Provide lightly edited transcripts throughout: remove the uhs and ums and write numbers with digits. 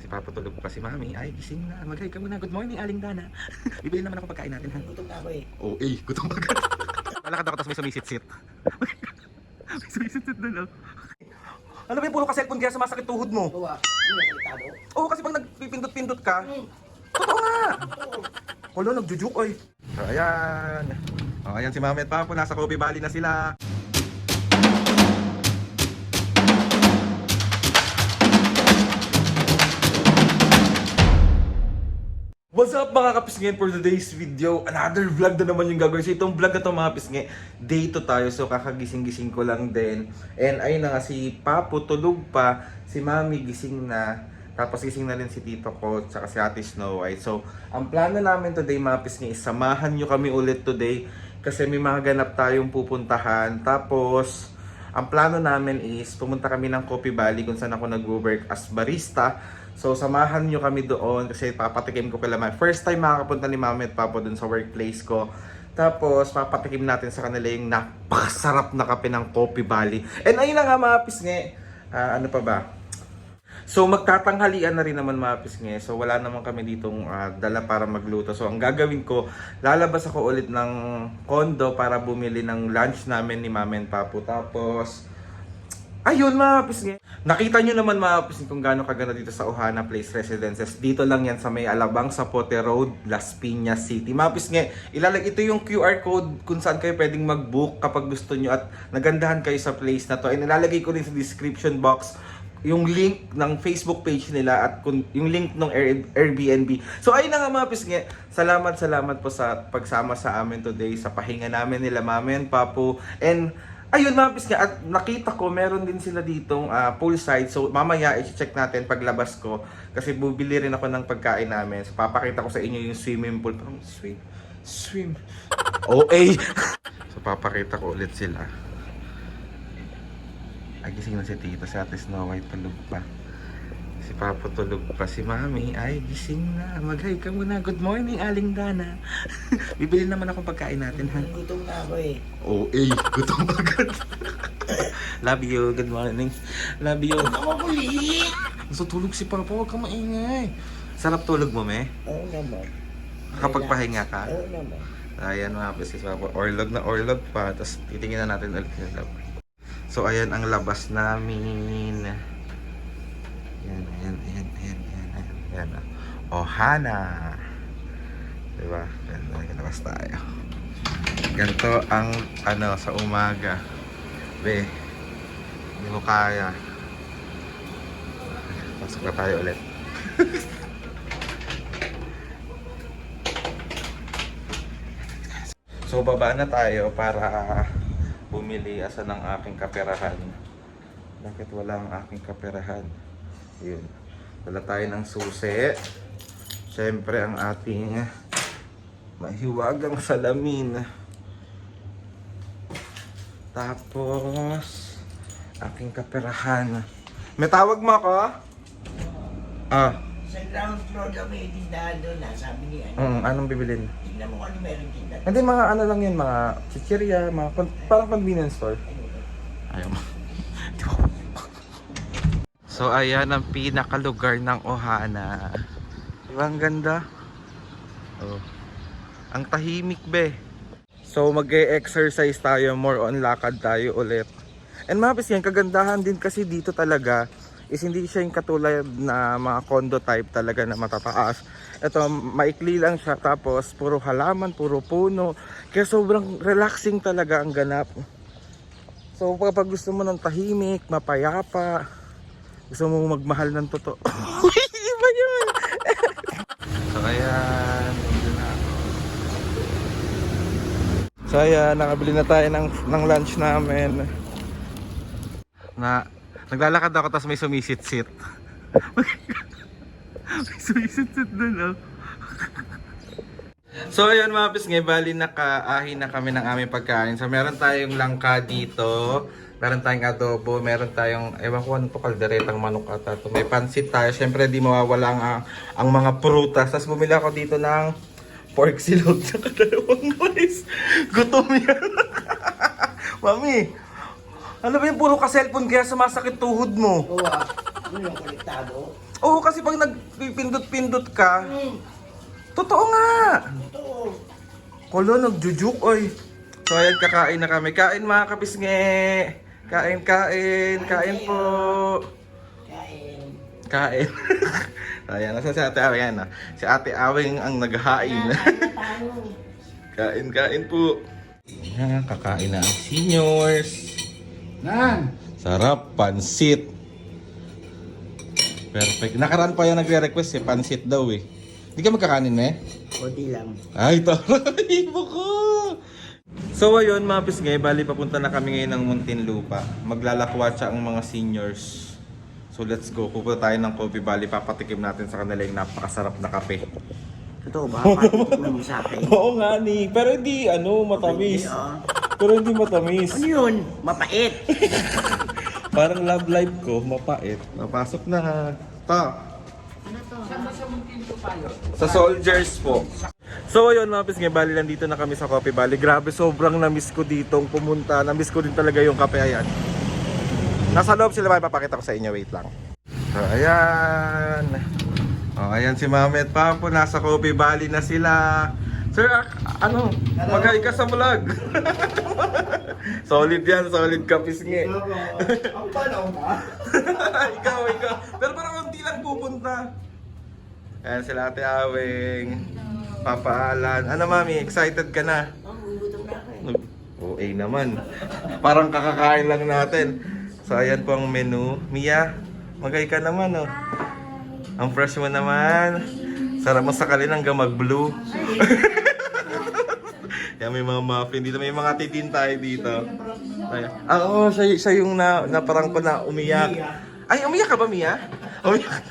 Si Papa tulog pa, si Mami ay gising na. Mag-hi ka muna. Good morning, Aling Dana. Bibili naman ako pagkain natin, ha? Gutom na ako eh. Oo, gutom agad. Lalakad ako tapos may sumisit-sit. May sumisit-sit doon, oh. Ano ba yung puro ka cellphone kaya sumasakit tuhod mo? Oo ah. Ano yung nakita mo? Oo, kasi pag nagpipindot-pindot ka, totoo nga. Wala, nagjujuk, oy. So, ayan. O, ayan si Mami at Papa, nasa Coffee Valley na sila. What's up mga kapisngi, for today's video, another vlog na naman yung gagawin. So itong vlog na to mga kapisngi, day to tayo. So kakagising-gising ko lang din. And ayun na nga, si Papo tulog pa, si Mami gising na. Tapos gising na rin si Tito ko, tsaka si Ate Snow White. So ang plano namin today mga kapisngi, samahan nyo kami ulit today. Kasi may mga ganap tayong pupuntahan. Tapos ang plano namin is pumunta kami ng Coffee Valley kung saan ako nag-work as barista. So samahan nyo kami doon kasi papatikim ko kila Mami. First time makakapunta ni Mami at Papa doon sa workplace ko. Tapos papatikim natin sa kanila yung napakasarap na kape ng Coffee Valley. And ayun na nga mga pisngi. Ano pa ba? So magtatanghalian na rin naman mga pisngi. So wala naman kami ditong dala para magluto. So ang gagawin ko, lalabas ako ulit ng condo para bumili ng lunch namin ni Mami at Papo. Tapos ayun mga pisngi. Nakita nyo naman mga pisngi kung gaano kaganda dito sa Ohana Place Residences. Dito lang yan sa may Alabang Zapote Road, Las Piñas City. Mga pisngi, ito yung QR code kung saan kayo pwedeng mag-book kapag gusto nyo at nagandahan kayo sa place na to. And nilalagay ko rin sa description box yung link ng Facebook page nila at yung link ng Airbnb. So ayun na nga mga pisngi, salamat po sa pagsama sa amin today, sa pahinga namin nila Mami and Papo. And ayun mga pisngi, at nakita ko meron din sila ditong poolside. So mamaya i-check natin paglabas ko kasi bubili rin ako ng pagkain namin. So papakita ko sa inyo yung swimming pool. Parang swim. OA. So papakita ko ulit sila. Ay, gising na si Tito, si Ate Snow White tulog pa. Si Papo tulog pa, si Mami ay gising na. Mag-hi ka muna. Good morning, Aling Dana. Bibili naman ako pagkain natin, ha? Gutom na ako eh. OA, gutom agad. Love you, good morning. Love you. Ako kulit! Gusto tulog si Papa, huwag ka maingay. Sarap tulog mo, me? Oo naman. Kapag pahinga ka? Oo naman. Ayan mga si Papa, orlog na orlog pa. Tapos titingnan natin ulit yung lab. So ayan ang labas namin. Yan. Ohana. Diba? Yan, labas tayo. Ganito ang sa umaga. Be, hindi ko kaya. Pasok na tayo ulit. So baba na tayo para bumili asa ng aking kaperahan. Bakit wala ang aking kaperahan? Yun. Wala tayo ng susi. Siyempre ang ating mahiwagang salamin. Tapos aking kaperahan. May tawag mo ako? Sa ground floor daw may tindahan doon na, sabi niya. Anong bibilin? Tignan mo kung ano meron tindahan. Hindi, mga ano lang yun, mga chichirya, mga parang convenience store. Ayaw mo. So ayan ang pinakalugar ng Ohana. Diba ang ganda? Oh. Ang tahimik be. So mag-e-exercise tayo, more on lakad tayo ulit. And mapis yan, kagandahan din kasi dito talaga is hindi siya yung katulad na mga condo type talaga na matataas. Ito, maikli lang siya, tapos puro halaman, puro puno. Kaya sobrang relaxing talaga ang ganap. So kapag gusto mo ng tahimik, mapayapa, gusto mo magmahal ng totoo. Iba yun! So ayan, so ayan, nakabili na tayo ng lunch namin. Naglalakad ako tapos may sumisit-sit. May sumisit-sit dun, oh. So ayun mga pisngi, bali nakaahin na kami ng aming pagkain. So meron tayong langka dito, meron tayong adobo, meron tayong, ewan ko ano to, kalderetang manok ata to. May pansit tayo, syempre di mawawala ang mga prutas. Tapos bumili ako dito ng pork silog na kadalawang mais. Gutom yan. Mami, ano ba yung puro ka cellphone kaya sumasakit tuhod mo? Oo ah. Ano yung konektado? Oo, kasi pag nagpipindot-pindot ka, Hmm. totoo nga. Ito. Kolo, nagjujuk, oy. So ayan, kakain na kami. Kain mga kapisngi. Kain, kain. Kain po. Kain. Kain. Ayan, nasa si Ate Awing. Ayan, si Ate Awing ang naghahain. Tayo. Kain, kain po. Ayan, kakain na ang seniors. Nan! Sarap, pansit. Perfect. Nakaraan pa yan nagre-request pansit daw eh. Hindi ka magkakanin eh? Kunti lang. Ay, taray mo ko! So ayun mga pisngay, bali papunta na kami ngayon ng Muntinlupa. Maglalakwatsa ang mga seniors. So let's go, pupunta tayo ng Coffee Valley. Papatikim natin sa kanila yung napakasarap na kape. Totoo ba? Patitignan mo sa akin. Oo nga ni, pero hindi matamis. Hindi, ah. Pero hindi matamis. Ano yun? Mapait. Parang love life ko, mapait. Napasok na. Ta. Sa Soldiers po. So ayun mga pisngay, bali lang dito na kami sa Coffee Valley. Grabe, sobrang na-miss ko ditong pumunta. Na-miss ko din talaga yung kape. Ayan. Nasa loob sila, papakita ko sa inyo. Wait lang. So ayan. Oh, ayan si Mami at Papo. Nasa Coffee Valley na sila. Sir, mag-hi ka sa vlog. Solid yan, solid ka pisngi. Ang panaw ka? ikaw. Pero parang konti lang pupunta. Ayan sila Ate Awing. Papa Alan. Ano mami, excited ka na? Gutom na ako eh. OA naman. Parang kakakain lang natin. So ayan po ang menu. Mia, magay ka naman oh. Ang fresh mo naman. Sarap mo sakalin hanggang mag-blue. Yan may mga muffin dito. May mga titin tayo dito. Ayan. Oo, siya yung naparang ko na umiyak. Ay, umiyak ka ba Mia? Umiyak.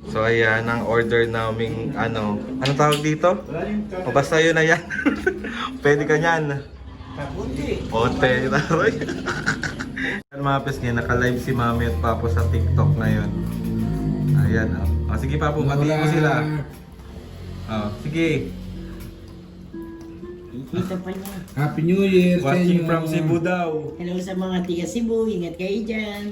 So ayan, ang order naming anong tawag dito? O basta yun na yan. Pwede ka nyan. Kabuti. Ote, taroy. Mga pisngi, naka-live si Mami at Papo sa TikTok ngayon. Ayan, oh. Sige Papo, patingin mo sila. Oh, sige. Kikita pa niya. Happy New Year sa Watching inyo. from Cebu daw. Hello sa mga tiga Cebu. Ingat kayo dyan.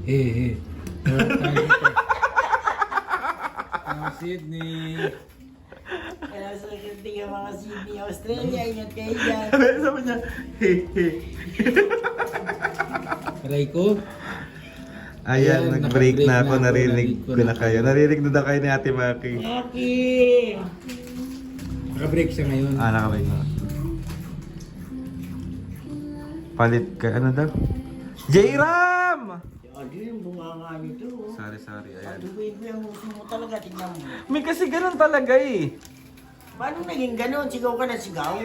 Hey. Sydney. Hello sa tiga mga Sydney, Australia. Ingat kayo dyan. Sabi niya, hey. Aray ko. Ayan, Ayan, nag-break na ako, narinig narinig ko na kayo. Narinig na daw kayo ni Ate Maki. Okay. Naka-break siya ngayon. Nakabay na. Palit ka, ano daw? J-Ram! Adi yung bunganga nito. Sorry, ayan. Paduguin ko yung uso mo talaga. Tignan mo. May kasi ganun talaga eh. Paano naging ganun? Sigaw ka na sigaw?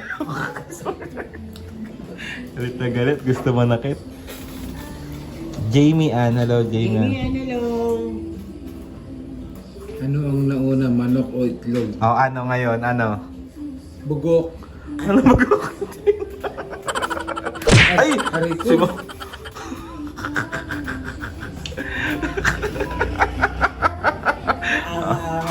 Galit na galit, gusto manakit. Jamie Ann, hello Jamie Ann. Hello. Ano ang nauna, manok o itlog? Oh, ano ngayon, ano? Bugok. Ano mag- Ay! Aray ko. Si Ma-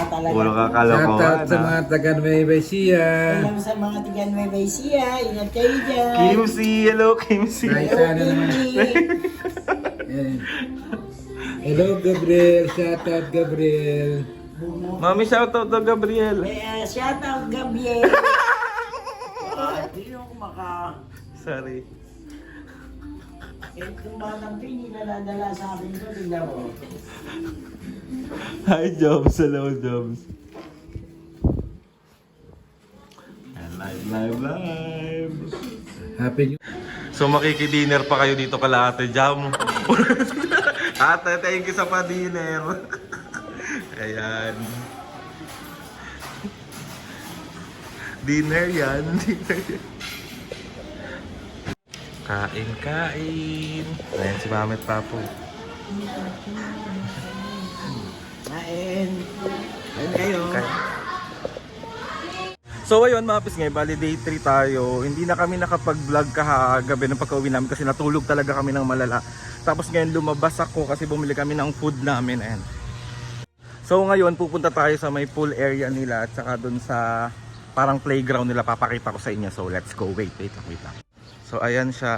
Talaga. Puro Shout kakalokohan out sa mga taga Nueva Ecija. Alam sa mga tiga Nueva Ecija. Ingat kayo dyan. Kimsey, hello Kimsey. Ay, sana naman. Ayan. Hello Gabriel. Shout out Gabriel. Mami, shoutout to Gabriel. Shout out Gabriel. Hindi ako Sorry. Itong batang pini na nadala sa akin ko. Tignan mo. Hi Jobs, hello Jobs. Live. Happy New So makikidinner pa kayo dito kala Ate Jam. Ate, thank you sa pa-dinner. Ayan. Dinner yan. Kain. Ayan si Mami at Papo. Kain. Kain kayo. So ayun mga pisngay, bali day 3 tayo. Hindi na kami nakapag-vlog kahagabi ng pagka-uwi namin kasi natulog talaga kami ng malala. Tapos ngayon lumabas ako kasi bumili kami ng food namin. Ayan. So ngayon pupunta tayo sa may pool area nila at saka dun sa parang playground nila, papakita ko sa inyo. So let's go. Wait lang. So ayan siya.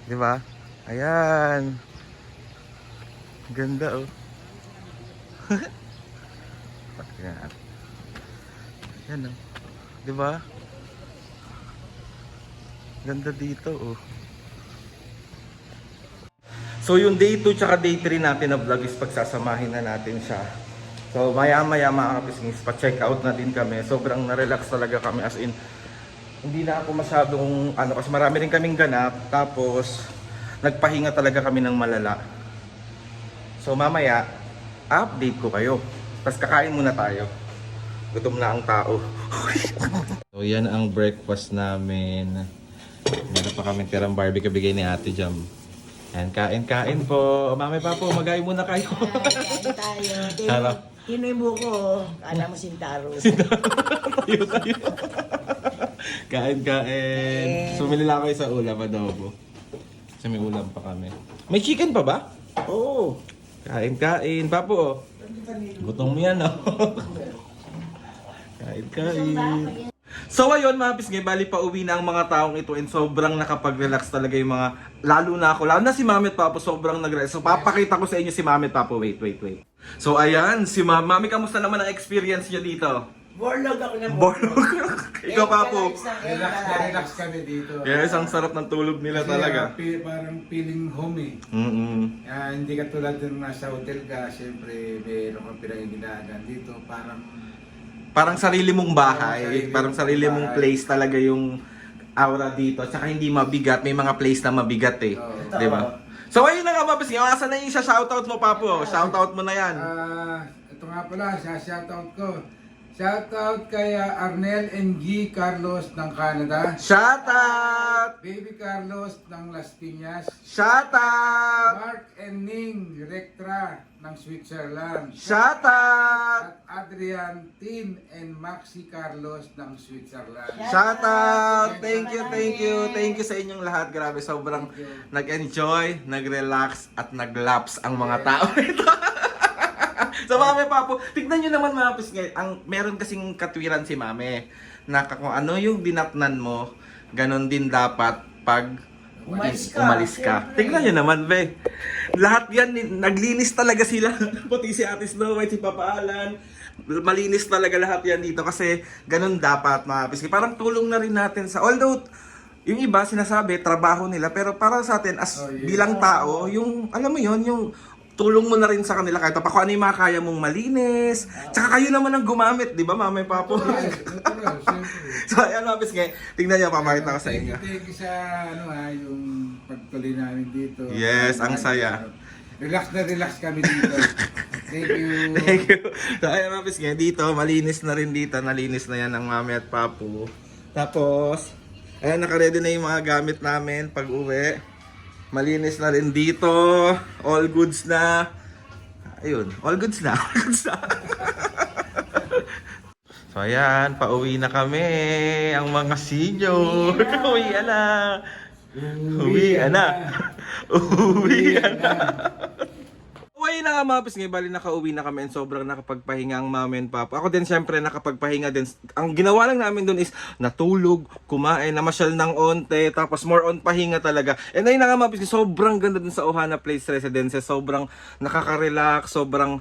'Di ba? Ayan. Ganda oh. Yan. Yan oh. Diba? Ganda dito oh. So yung day 2 tsaka day 3 natin na vlog is pagsasamahin na natin siya. So maya mga kapisngis, pa-check out na din kami. Sobrang na-relax talaga kami, as in hindi na ako masyadong kasi marami rin kaming ganap. Tapos nagpahinga talaga kami ng malala. So mamaya update ko kayo. Tapos kakain muna tayo. Gutom na ang tao. So yan ang breakfast namin. Meron pa kami tirang barbecue bigay ni Ate Jam. Yan, kain po. Mami pa po, magay muna kayo. Kain tayo. Harap. Tinoy mo ko. Kala mo sintaro. Tayo. Kain. Sumili lang kayo sa ulam, adobo. Kasi may ulam pa kami. May chicken pa ba? Oo. Kain. Papo, oh. Gutom yan, oh. Kain. So ayun mga pisngay, bali pa uwi na ang mga taong ito and sobrang nakapag-relax talaga yung mga, lalo na si Mami at Papo, sobrang nag-relax. So papakita ko sa inyo si Mami at Papo, wait. So ayan, si Mami, kamusta naman ang experience niyo dito? Borlog ako ng Borlog. Ikaw Papo. Relax kami dito. Yes, ang sarap ng tulog nila Kasi, talaga. parang feeling home eh. Hindi ka tulad ng nasa hotel ka, siyempre meron kang pinag-inaagan dito. Parang sarili mong bahay, parang sarili mong place talaga yung aura dito. Tsaka hindi mabigat, may mga place na mabigat eh. Oo. Di ba? So ayun na nga mga pisngay, asan na yung shoutout mo Papo? Shoutout mo na yan. Ito nga pala, shoutout ko. Shoutout kay Arnel NG Carlos ng Canada. Shoutout! Baby Carlos ng Las Piñas. Shoutout! Mark and Ning Rectra ng Switzerland. Shoutout! At Adrian Tin and Maxi Carlos ng Switzerland. Shoutout! Thank you sa inyong lahat. Grabe, sobrang nag-enjoy, nag-relax at nag-laps ang mga tao ito. So Mami Papo, tignan nyo naman mga pisngay, meron kasing katwiran si Mami na kung ano yung dinapnan mo, ganon din dapat pag umalis ka. Tignan nyo naman, be. Lahat yan, naglinis talaga sila. Pati si Ate Snow White, si Papa Alan. Malinis talaga lahat yan dito kasi ganon dapat mga pisngay. Parang tulong na rin natin although yung iba sinasabi, trabaho nila, pero para sa atin as bilang tao, yung alam mo yon, yung tulong mo na rin sa kanila kahit pa kung ano yung mga kaya mong malinis. Tsaka kayo naman ang gumamit, di ba Mami Papo? So ayan mga pisngay, tingnan nyo, pamakita ko sa inyo. Thank you sa yung pagtuloy namin dito. Yes, ang saya. Relax kami dito. Thank you. Thank you. So ayan mga pisngay, dito, malinis na rin dito. Nalinis na yan ng Mami at Papo. Tapos, ayan, nakaredy na yung mga gamit namin pag uwi. Malinis na rin dito. All goods na. Ayun, all goods na. So ayan, pauwi na kami. Ang mga senior. Uwi na. Uwi na nga mga pisngay, bali nakauwi na kami and sobrang nakapagpahinga ang Mami and Papa. Ako din syempre nakapagpahinga din. Ang ginawa lang namin dun is natulog, kumain, namasyal ng onte, tapos more on pahinga talaga. And ayun na nga mga pisngay, sobrang ganda dun sa Ohana Place Residences. Sobrang nakaka-relax, sobrang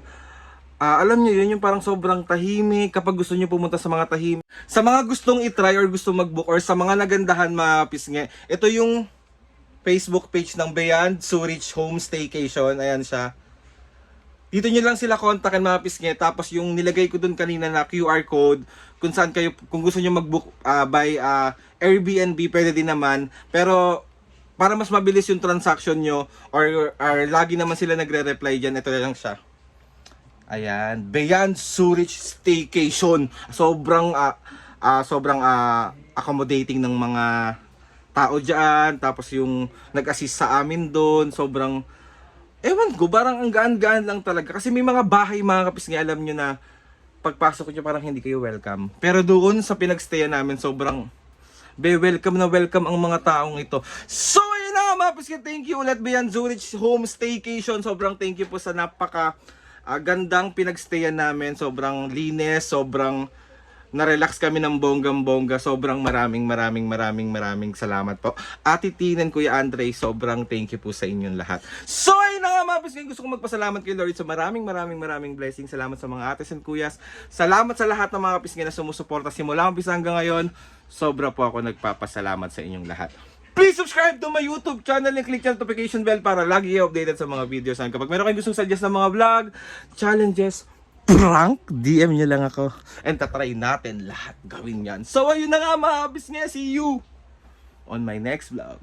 alam niyo yun, yung parang sobrang tahimik kapag gusto niyo pumunta sa mga tahimik. Sa mga gustong i-try or gusto mag-book or sa mga nagandahan mga pisngay, ito yung Facebook page ng Beyond Zurich Home Staycation. Ayan siya. Dito nyo lang sila kontakin mga pisngay. Tapos yung nilagay ko dun kanina na QR code, kung saan kayo, kung gusto nyo mag-book by Airbnb, pwede din naman. Pero para mas mabilis yung transaction nyo, or lagi naman sila nagre-reply dyan, ito lang siya. Ayan, Beyond Zurich Staycation. Sobrang accommodating ng mga tao dyan. Tapos yung nag-assist sa amin doon, sobrang ewan ko, parang ang gaan-gaan lang talaga. Kasi may mga bahay mga kapisngay, alam nyo na pagpasok nyo parang hindi kayo welcome. Pero doon sa pinagstayan namin, sobrang welcome na welcome ang mga taong ito. So ayun na mga kapisngay, thank you ulit Beyond Zurich Home Staycation. Sobrang thank you po sa napaka gandang pinagstayan namin. Sobrang linis, sobrang Na-relax kami ng bonggang-bongga. Sobrang maraming salamat po. Ate Tinan, Kuya Andre, sobrang thank you po sa inyong lahat. So ayun na nga mga pisngin, gusto kong magpasalamat kay Lord sa maraming blessings. Salamat sa mga ates and kuyas. Salamat sa lahat ng mga pisngin na sumusuporta simula umpisa hanggang ngayon. Sobra po ako nagpapasalamat sa inyong lahat. Please subscribe to my YouTube channel and click yung notification bell para lagi updated sa mga videos. Kapag meron kayong gustong suggest ng mga vlog, challenges, prank, DM nyo lang ako. And tatry natin lahat gawin yan. So ayun na nga mga bisnes, see you on my next vlog.